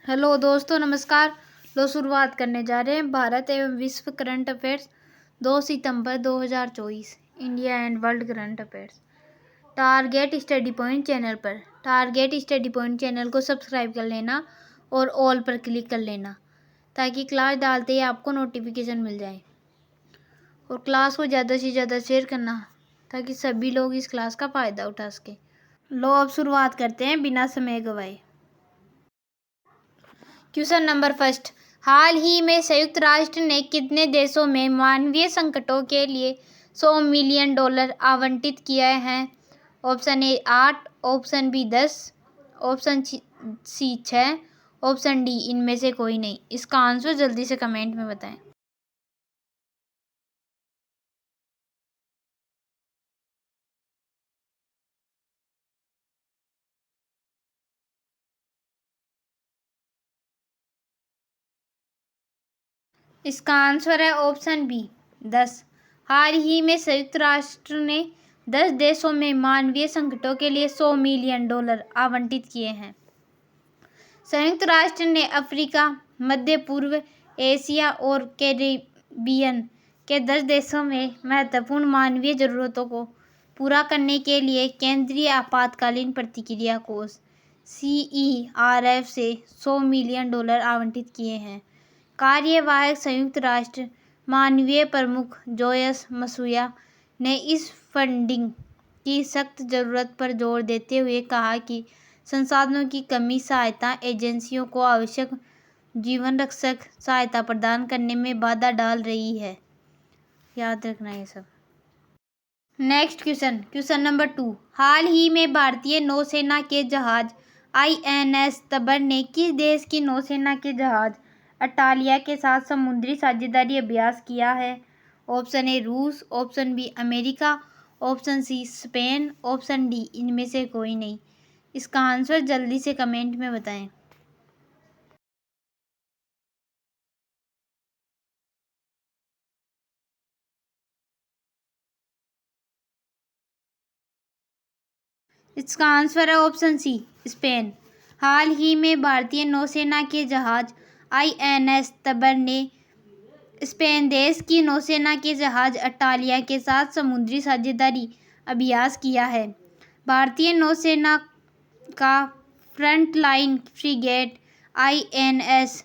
Hello दोस्तों, नमस्कार। शुरुआत करने जा रहे हैं भारत एवं विश्व current affairs 2 September 2024 India and world current affairs target study point channel पर। टारगेट स्टडी पॉइंट चैनल को सब्सक्राइब कर लेना और ऑल पर क्लिक कर लेना ताकि क्लास डालते ही आपको नोटिफिकेशन मिल जाए, और क्लास को ज़्यादा से ज़्यादा शेयर करना ताकि सभी लोग इस क्लास का फ़ायदा उठा सकें। लो, अब शुरुआत करते हैं बिना समय गवाए। क्वेश्चन नंबर फर्स्ट, हाल ही में संयुक्त राष्ट्र ने कितने देशों में मानवीय संकटों के लिए $100 मिलियन आवंटित किए हैं? Option A 8, option B 10, option C 6, option D इनमें से कोई नहीं। इसका आंसर जल्दी से कमेंट में बताएं। इसका आंसर है ऑप्शन बी 10। हाल ही में संयुक्त राष्ट्र ने 10 देशों में मानवीय संकटों के लिए $100 मिलियन आवंटित किए हैं। संयुक्त राष्ट्र ने अफ्रीका, मध्य पूर्व, एशिया और कैरिबियन के 10 देशों में महत्वपूर्ण मानवीय जरूरतों को पूरा करने के लिए केंद्रीय आपातकालीन प्रतिक्रिया कोष CERF से $100 मिलियन आवंटित किए हैं। कार्यवाहक संयुक्त राष्ट्र मानवीय प्रमुख जोयस मसूया ने इस फंडिंग की सख्त जरूरत पर जोर देते हुए कहा कि संसाधनों की कमी सहायता एजेंसियों को आवश्यक जीवन रक्षक सहायता प्रदान करने में बाधा डाल रही है। याद रखना ये सब। नेक्स्ट क्वेश्चन नंबर 2, हाल ही में भारतीय नौसेना के जहाज INS तबर ने किस देश की नौसेना के जहाज अटालिया के साथ समुद्री साझेदारी अभ्यास किया है? ऑप्शन ए रूस, option B America, option C Spain, option D इनमें से कोई नहीं। इसका आंसर जल्दी से कमेंट में बताएं। इसका आंसर है ऑप्शन सी स्पेन। हाल ही में भारतीय नौसेना के जहाज INS तबर ने स्पेन देश की नौसेना के जहाज अटालिया के साथ समुद्री साझेदारी अभ्यास किया है। भारतीय नौसेना का फ्रंटलाइन फ्रिगेट INS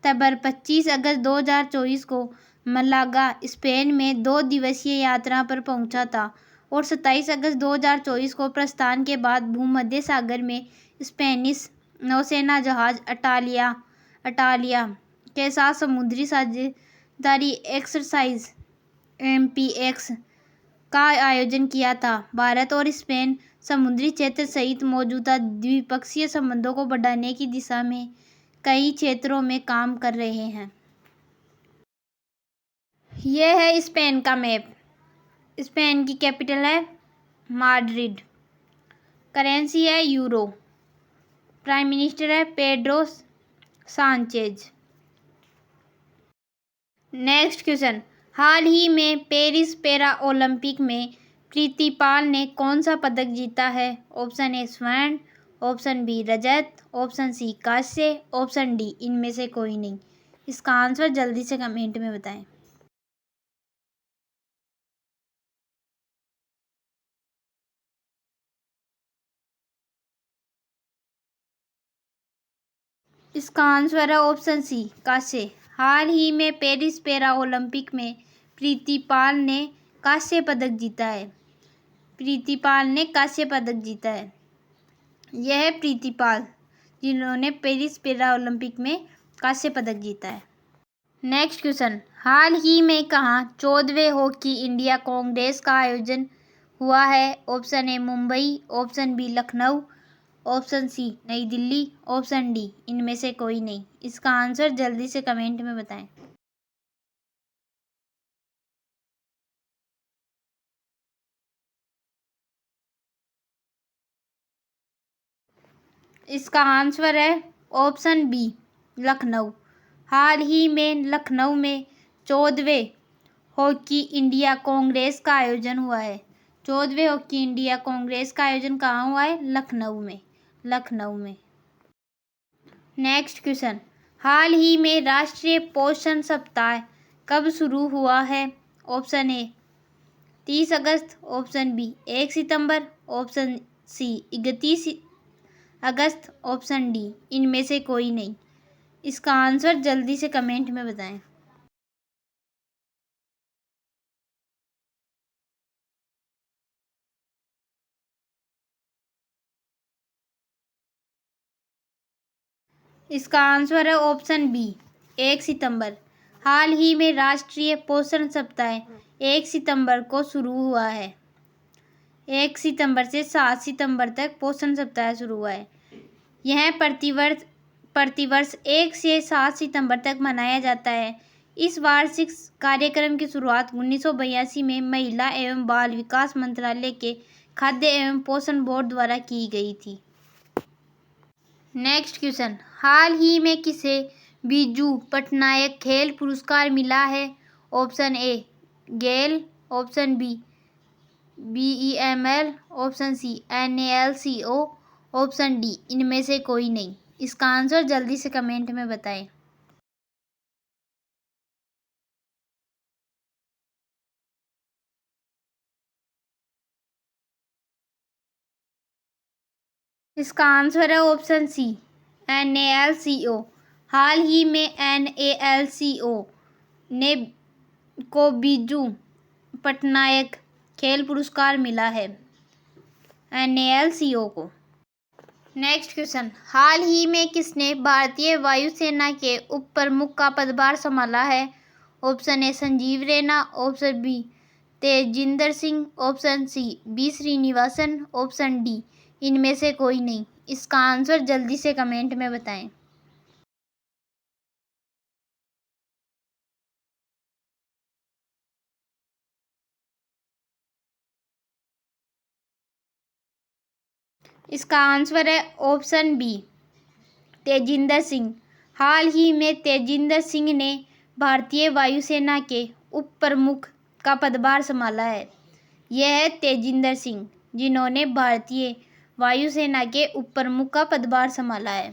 तबर 25 अगस्त 2024 को मलागा, स्पेन में 2 दिवसीय यात्रा पर पहुंचा था और 27 अगस्त 2024 को प्रस्थान के बाद भूमध्य सागर में स्पेनिश नौसेना जहाज अटालिया के साथ समुद्री साझेदारी एक्सरसाइज MPX का आयोजन किया था। भारत और स्पेन समुद्री क्षेत्र सहित मौजूदा द्विपक्षीय संबंधों को बढ़ाने की दिशा में कई क्षेत्रों में काम कर रहे हैं। यह है स्पेन का मैप। स्पेन की कैपिटल है माड्रिड, करेंसी है यूरो, प्राइम मिनिस्टर है पेड्रो सांचेज। नेक्स्ट क्वेश्चन, हाल ही में पेरिस पैरा ओलंपिक में प्रीतिपाल ने कौन सा पदक जीता है? ऑप्शन ए स्वर्ण, ऑप्शन बी रजत, ऑप्शन सी कांस्य, ऑप्शन डी इनमें से कोई नहीं। इसका आंसर जल्दी से कमेंट में बताएं। इसका आंसर है ऑप्शन सी कांस्य। हाल ही में पेरिस पैरा ओलंपिक में प्रीतिपाल ने कांस्य पदक जीता है। प्रीतिपाल ने कांस्य पदक जीता है। यह है प्रीतिपाल जिन्होंने पेरिस पैरा ओलंपिक में कांस्य पदक जीता है। नेक्स्ट क्वेश्चन, हाल ही में कहाँ 14वें हॉकी इंडिया कांग्रेस का आयोजन हुआ है? Option A Mumbai, option B Lucknow, option C नई दिल्ली, ऑप्शन डी इनमें से कोई नहीं। इसका आंसर जल्दी से कमेंट में बताएं। इसका आंसर है ऑप्शन बी लखनऊ। हाल ही में लखनऊ में 14वें हॉकी इंडिया कांग्रेस का आयोजन हुआ है। 14वें हॉकी इंडिया कांग्रेस का आयोजन कहाँ हुआ है? लखनऊ में। नेक्स्ट क्वेश्चन, हाल ही में राष्ट्रीय पोषण सप्ताह कब शुरू हुआ है? ऑप्शन ए 30 अगस्त, ऑप्शन बी 1 सितंबर, ऑप्शन सी 31 अगस्त, ऑप्शन डी इनमें से कोई नहीं। इसका आंसर जल्दी से कमेंट में बताएं। इसका आंसर है ऑप्शन बी 1 सितंबर। हाल ही में राष्ट्रीय पोषण सप्ताह 1 सितंबर को शुरू हुआ है। 1 सितंबर से 7 सितंबर तक पोषण सप्ताह शुरू हुआ है। यह प्रतिवर्ष 1 से 7 सितंबर तक मनाया जाता है। इस वार्षिक कार्यक्रम की शुरुआत 1982 में महिला एवं बाल विकास मंत्रालय के खाद्य एवं पोषण बोर्ड द्वारा की गई थी। नेक्स्ट क्वेश्चन, हाल ही में किसे बिरजू पटनायक खेल पुरस्कार मिला है? Option A GAIL, option B BEML, option C NALCO, option D इनमें से कोई नहीं। इसका आंसर जल्दी से कमेंट में बताएं। इसका आंसर है ऑप्शन सी NALCO। हाल ही में NALCO ने को बिरजू पटनायक खेल पुरस्कार मिला है NALCO को। नेक्स्ट क्वेश्चन, हाल ही में किसने भारतीय वायुसेना के उप प्रमुख का पदभार संभाला है? Option A Sanjeev Raina, option B Tejinder Singh, option C B Srinivasan, option D इनमें से कोई नहीं। इसका आंसर जल्दी से कमेंट में बताएं। इसका आंसर है ऑप्शन बी तेजिंदर सिंह। हाल ही में तेजिंदर सिंह ने भारतीय वायुसेना के उप प्रमुख का पदभार संभाला है। यह है तेजिंदर सिंह जिन्होंने भारतीय वायुसेना के उप प्रमुख का पदभार संभाला है।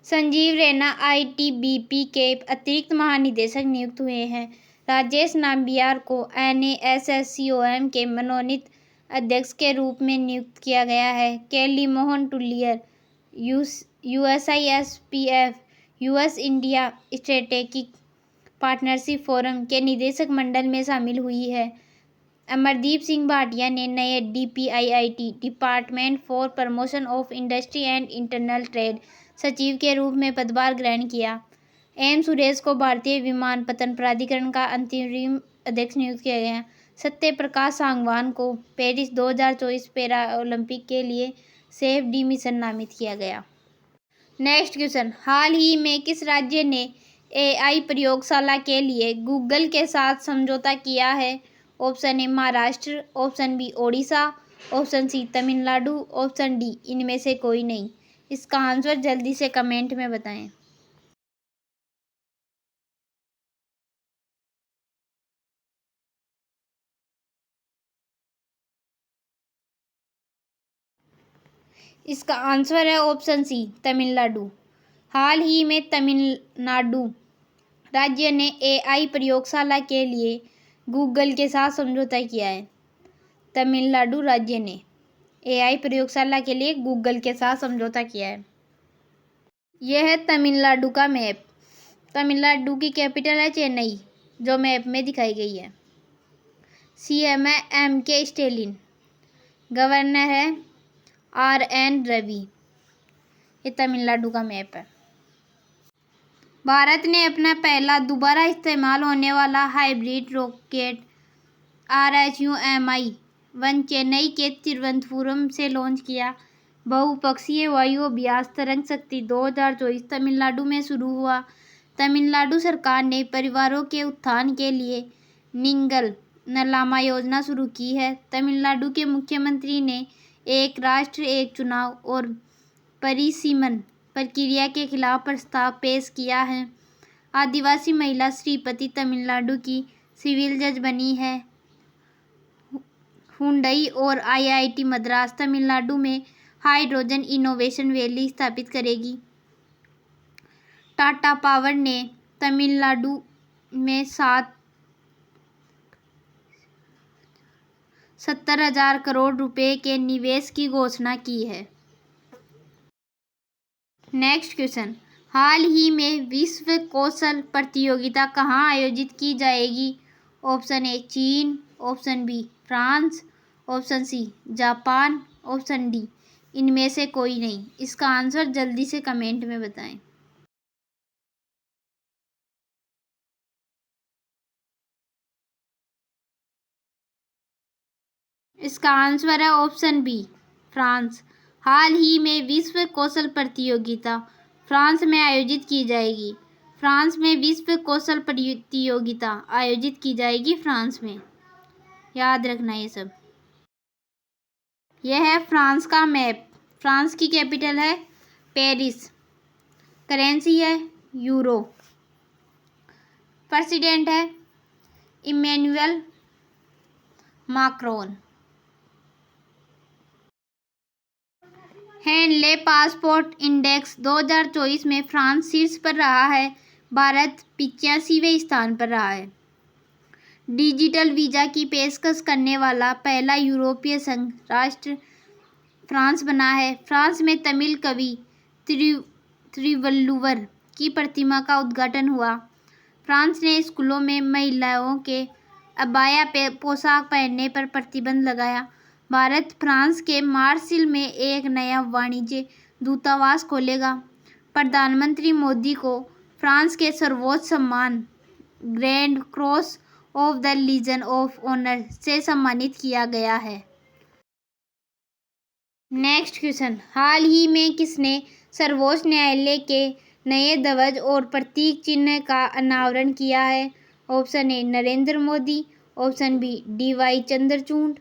संजीव रैना ITBP के अतिरिक्त महानिदेशक नियुक्त हुए हैं। राजेश नाम्बियार को NASSCOM के मनोनीत अध्यक्ष के रूप में नियुक्त किया गया है। केली मोहन टुलियर USISPF US India strategic partnership forum के निदेशक मंडल में शामिल हुई है। अमरदीप सिंह भाटिया ने नए DPIIT department for promotion of industry and internal trade सचिव के रूप में पदभार ग्रहण किया। M सुरेश को भारतीय विमानपत्तन प्राधिकरण का अंतरिम अध्यक्ष नियुक्त किया गया। सत्य प्रकाश सांगवान को पेरिस 2024 पैरा ओलंपिक के लिए सेफ डी मिशन नामित किया गया। नेक्स्ट क्वेश्चन, हाल ही में किस राज्य ने AI प्रयोगशाला के लिए गूगल के साथ समझौता किया है? Option A Maharashtra, option B Odisha, option C Tamil Nadu, option D इनमें से कोई नहीं। इसका आंसर जल्दी से कमेंट में बताएं। इसका आंसर है ऑप्शन सी तमिलनाडु। हाल ही में तमिलनाडु राज्य ने AI प्रयोगशाला के लिए गूगल के साथ समझौता किया है। तमिलनाडु राज्य ने AI प्रयोगशाला के लिए गूगल के साथ समझौता किया है। यह है तमिलनाडु का मैप। तमिलनाडु की कैपिटल है चेन्नई, जो मैप में दिखाई गई है। CM है MK स्टैलिन। गवर्नर है RN रवि। ये तमिलनाडु का मैप है। भारत ने अपना पहला दोबारा इस्तेमाल होने वाला हाइब्रिड रॉकेट RHUMI-1 चेन्नई के तिरुवनंतपुरम से लॉन्च किया। बहुपक्षीय वायु अभ्यास तरंग शक्ति 2024 तमिलनाडु में शुरू हुआ। तमिलनाडु सरकार ने परिवारों के उत्थान के लिए निंगल नलामा योजना शुरू की है। तमिलनाडु के मुख्यमंत्री ने एक राष्ट्र एक चुनाव और परिसीमन प्रक्रिया के खिलाफ प्रस्ताव पेश किया है। आदिवासी महिला श्रीपति तमिलनाडु की सिविल जज बनी है। हुंडई और IIT मद्रास तमिलनाडु में हाइड्रोजन इनोवेशन वैली स्थापित करेगी। टाटा पावर ने तमिलनाडु में 70,000 करोड़ रुपए के निवेश की घोषणा की है। नेक्स्ट क्वेश्चन, हाल ही में विश्व कौशल प्रतियोगिता कहाँ आयोजित की जाएगी? ऑप्शन ए चीन, option B France, option C Japan, option D इनमें से कोई नहीं। इसका आंसर जल्दी से कमेंट में बताएं। इसका आंसर है ऑप्शन बी फ्रांस। हाल ही में विश्व कौशल प्रतियोगिता फ्रांस में आयोजित की जाएगी। फ्रांस में विश्व कौशल प्रतियोगिता आयोजित की जाएगी फ्रांस में। याद रखना ये सब। यह है फ्रांस का मैप। फ्रांस की कैपिटल है पेरिस। करेंसी है यूरो। प्रेसिडेंट है Emmanuel Macron. Henley passport index 2024 में फ्रांस शीर्ष पर रहा है। भारत 85वें स्थान पर रहा है। डिजिटल वीजा की पेशकश करने वाला पहला यूरोपीय संघ राष्ट्र फ्रांस बना है। फ्रांस में तमिल कवि तिरुवल्लुवर की प्रतिमा का उद्घाटन हुआ। फ्रांस ने स्कूलों में महिलाओं के अबाया पोशाक पहनने पर प्रतिबंध लगाया। भारत फ्रांस के मार्सिल में एक नया वाणिज्य दूतावास खोलेगा। प्रधानमंत्री मोदी को फ्रांस के सर्वोच्च सम्मान grand cross of the legion of honour से सम्मानित किया गया है। नेक्स्ट क्वेश्चन, हाल ही में किसने सर्वोच्च न्यायालय के नए ध्वज और प्रतीक चिन्ह का अनावरण किया है? Option A Narendra Modi, option B D Y. Chandrachud,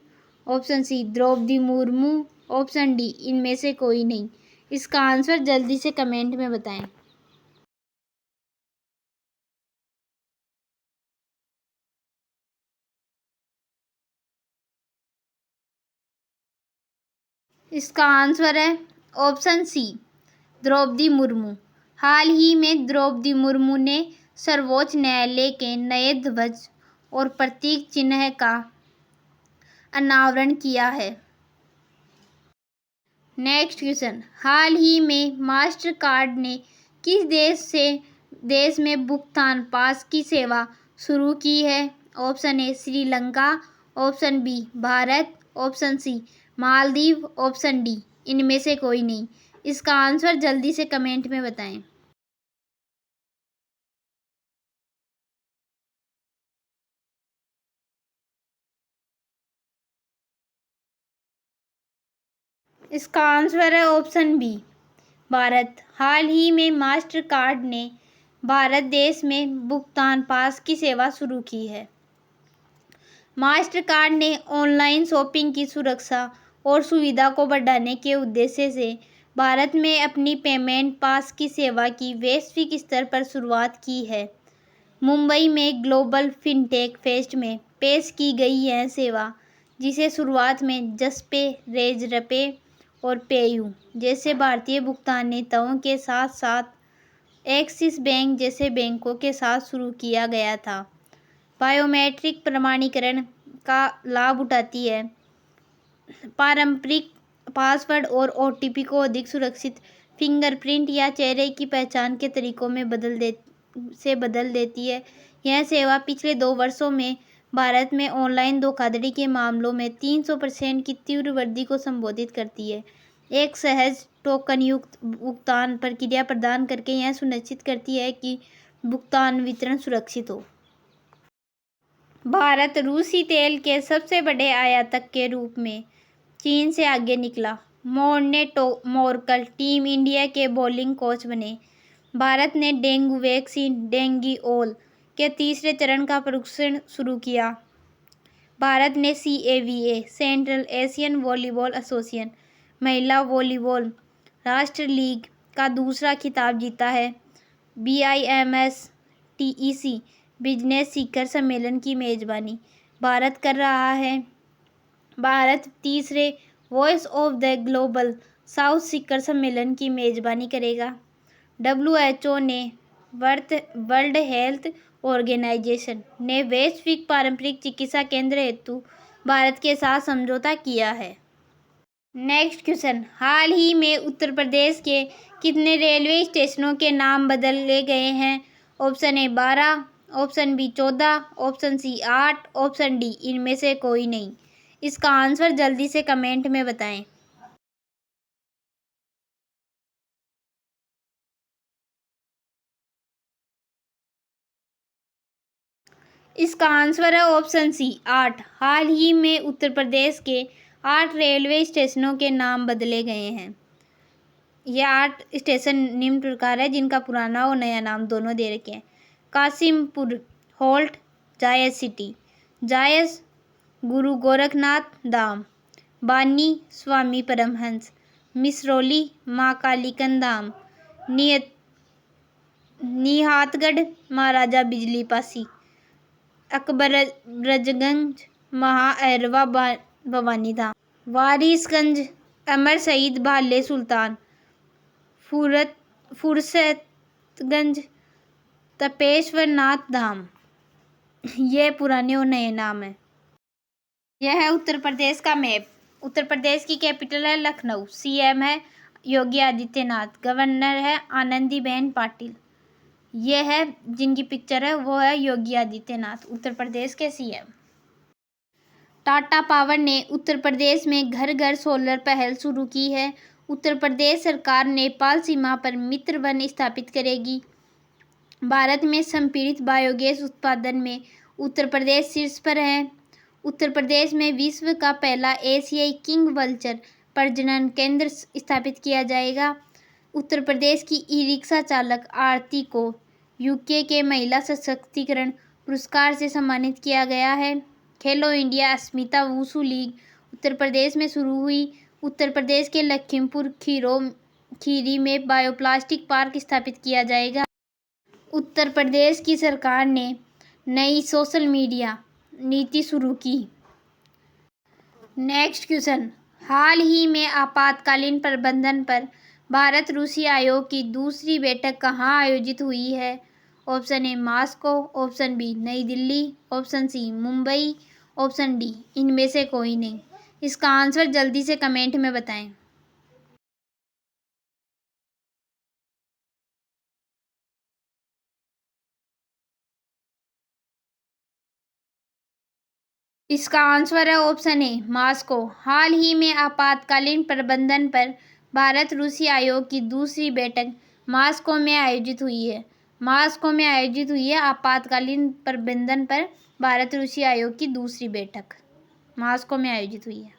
option C Droupadi Murmu, option D इनमें से कोई नहीं। इसका आंसर जल्दी से कमेंट में बताएं। इसका आंसर है ऑप्शन सी द्रौपदी मुर्मू। हाल ही में द्रौपदी मुर्मू ने सर्वोच्च न्यायालय के नए ध्वज और प्रतीक चिन्ह का अनावरण किया है। नेक्स्ट क्वेश्चन, हाल ही में मास्टर कार्ड ने किस देश में भुगतान पास की सेवा शुरू की है? Option A Sri Lanka, option B Bharat, option C Maldives, option D इनमें से कोई नहीं। इसका आंसर जल्दी से कमेंट में बताएं। इसका आंसर है ऑप्शन बी भारत। हाल ही में मास्टर कार्ड ने भारत देश में भुगतान पास की सेवा शुरू की है। मास्टर कार्ड ने ऑनलाइन शॉपिंग की सुरक्षा और सुविधा को बढ़ाने के उद्देश्य से भारत में अपनी पेमेंट पास की सेवा की वैश्विक स्तर पर शुरुआत की है। मुंबई में ग्लोबल फिनटेक फेस्ट में पेश की गई यह सेवा, जिसे शुरुआत में जसपे, रेजरपे और पेयू जैसे भारतीय भुगतान नेताओं के साथ साथ एक्सिस बैंक जैसे बैंकों के साथ शुरू किया गया था, बायोमेट्रिक प्रमाणीकरण का लाभ उठाती है। पारंपरिक पासवर्ड और ओटीपी को अधिक सुरक्षित फिंगरप्रिंट या चेहरे की पहचान के तरीकों में बदल देती है। यह सेवा पिछले 2 वर्षों में भारत में ऑनलाइन धोखाधड़ी के मामलों में 300% की तीव्र वृद्धि को संबोधित करती है। एक सहज टोकन युक्त भुगतान प्रक्रिया प्रदान करके यह सुनिश्चित करती है कि भुगतान वितरण सुरक्षित हो। भारत रूसी तेल के सबसे बड़े आयातक के रूप में चीन से आगे निकला। मोर्कल टीम इंडिया के बॉलिंग कोच बने। भारत ने डेंगू वैक्सीन डेंगीओल के तीसरे चरण का परीक्षण शुरू किया। भारत ने CAVA central Asian volleyball association महिला वॉलीबॉल राष्ट्र लीग का दूसरा खिताब जीता है। BIMS TEC बिजनेस शिखर सम्मेलन की मेजबानी भारत कर रहा है। भारत तीसरे voice of the global south शिखर सम्मेलन की मेजबानी करेगा? WHO ने वर्ल्ड हेल्थ ऑर्गेनाइजेशन ने वैश्विक पारंपरिक चिकित्सा केंद्र हेतु भारत के साथ समझौता किया है। नेक्स्ट क्वेश्चन, हाल ही में उत्तर प्रदेश के कितने रेलवे स्टेशनों के नाम बदले गए हैं? Option A 12, option B 14, option C 8, option D इनमें से कोई नहीं। इसका आंसर जल्दी से कमेंट में बताएं। इसका आंसर है ऑप्शन सी 8। हाल ही में उत्तर प्रदेश के 8 रेलवे स्टेशनों के नाम बदले गए हैं। ये 8 स्टेशन निम्न प्रकार है जिनका पुराना और नया नाम दोनों दे रखे हैं। कासिमपुर होल्ट जायस सिटी, जायस गुरु गोरखनाथ धाम, बानी स्वामी परमहंस, मिसरौली माँ कालीकन धाम, निहातगढ़ महाराजा बिजली पासी, अकबरगंज महाऐरवा भवानी धाम, वारिसगंज अमर शहीद भाले सुल्तान, फुरसतगंज तपेश्वर नाथ धाम। ये पुराने और नए नाम हैं। यह है उत्तर प्रदेश का मैप। उत्तर प्रदेश की कैपिटल है लखनऊ। CM है योगी आदित्यनाथ, गवर्नर है आनंदीबेन पाटिल। यह है जिनकी पिक्चर है वो है योगी आदित्यनाथ, उत्तर प्रदेश के CM। टाटा पावर ने उत्तर प्रदेश में घर घर सोलर पहल शुरू की है। उत्तर प्रदेश सरकार नेपाल सीमा पर मित्र वन स्थापित करेगी। भारत में संपीड़ित बायोगैस उत्पादन में उत्तर प्रदेश शीर्ष पर है। उत्तर प्रदेश में विश्व का पहला एशियाई किंग वल्चर प्रजनन केंद्र स्थापित किया जाएगा। उत्तर प्रदेश की ई-रिक्शा चालक आरती को UK के महिला सशक्तिकरण पुरस्कार से सम्मानित किया गया है। खेलो इंडिया अस्मिता वुशु लीग उत्तर प्रदेश में शुरू हुई। उत्तर प्रदेश के लखीमपुर खीरी में बायोप्लास्टिक पार्क स्थापित किया जाएगा। उत्तर प्रदेश की सरकार ने नई सोशल मीडिया नीति शुरू की। नेक्स्ट क्वेश्चन, हाल ही में आपातकालीन प्रबंधन पर भारत रूसी आयोग की दूसरी बैठक कहाँ आयोजित हुई है? Option A Moscow, option B New Delhi, option C Mumbai, option D इनमें से कोई नहीं। इसका आंसर जल्दी से कमेंट में बताएं। इसका आंसर है ऑप्शन ए मॉस्को। हाल ही में आपातकालीन प्रबंधन पर भारत रूसी आयोग की दूसरी बैठक मॉस्को में आयोजित हुई है। मॉस्को में आयोजित हुई है आपातकालीन प्रबंधन पर भारत रूसी आयोग की दूसरी बैठक मॉस्को में आयोजित हुई है।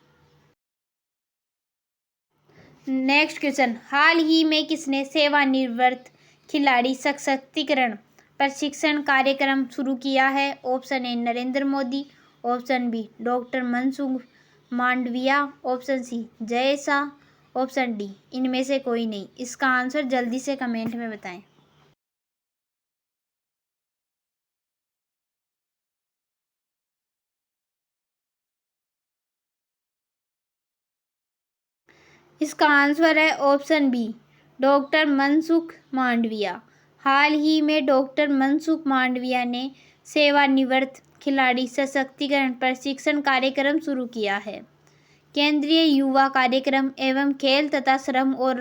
नेक्स्ट क्वेश्चन, हाल ही में किसने सेवानिवृत्त खिलाड़ी सशक्तिकरण प्रशिक्षण कार्यक्रम शुरू किया है? Option A Narendra Modi, option B doctor Mansukh Mandaviya, option C Jay Shah, option D इनमें से कोई नहीं। इसका आंसर जल्दी से कमेंट में बताएं। इसका आंसर है option B doctor Mansukh Mandaviya. हाल ही में डॉक्टर मनसुख मांडविया ने सेवानिवृत्त खिलाड़ी सशक्तिकरण प्रशिक्षण कार्यक्रम शुरू किया है। केंद्रीय युवा कार्यक्रम एवं खेल तथा श्रम और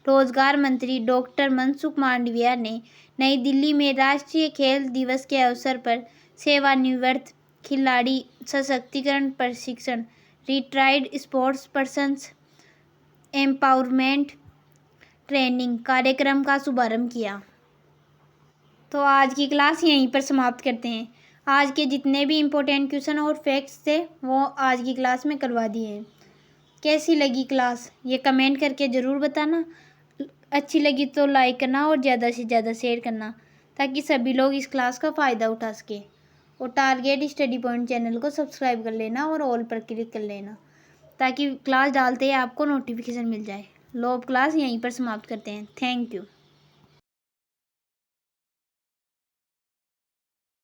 रोजगार मंत्री डॉक्टर मनसुख मांडविया ने नई दिल्ली में राष्ट्रीय खेल दिवस के अवसर पर सेवानिवृत्त खिलाड़ी सशक्तिकरण प्रशिक्षण retired sports persons empowerment training कार्यक्रम का शुभारंभ किया। तो आज की क्लास यहीं पर समाप्त करते हैं। आज के जितने भी इम्पोर्टेंट क्वेश्चन और फैक्ट्स थे वो आज की क्लास में करवा दिए हैं। कैसी लगी क्लास ये कमेंट करके ज़रूर बताना। अच्छी लगी तो लाइक करना और ज़्यादा से ज़्यादा शेयर करना ताकि सभी लोग इस क्लास का फ़ायदा उठा सके। और टारगेट स्टडी पॉइंट चैनल को सब्सक्राइब कर लेना और ऑल पर क्लिक कर लेना ताकि क्लास डालते ही आपको नोटिफिकेशन मिल जाए। लो अब क्लास यहीं पर समाप्त करते हैं। Thank you.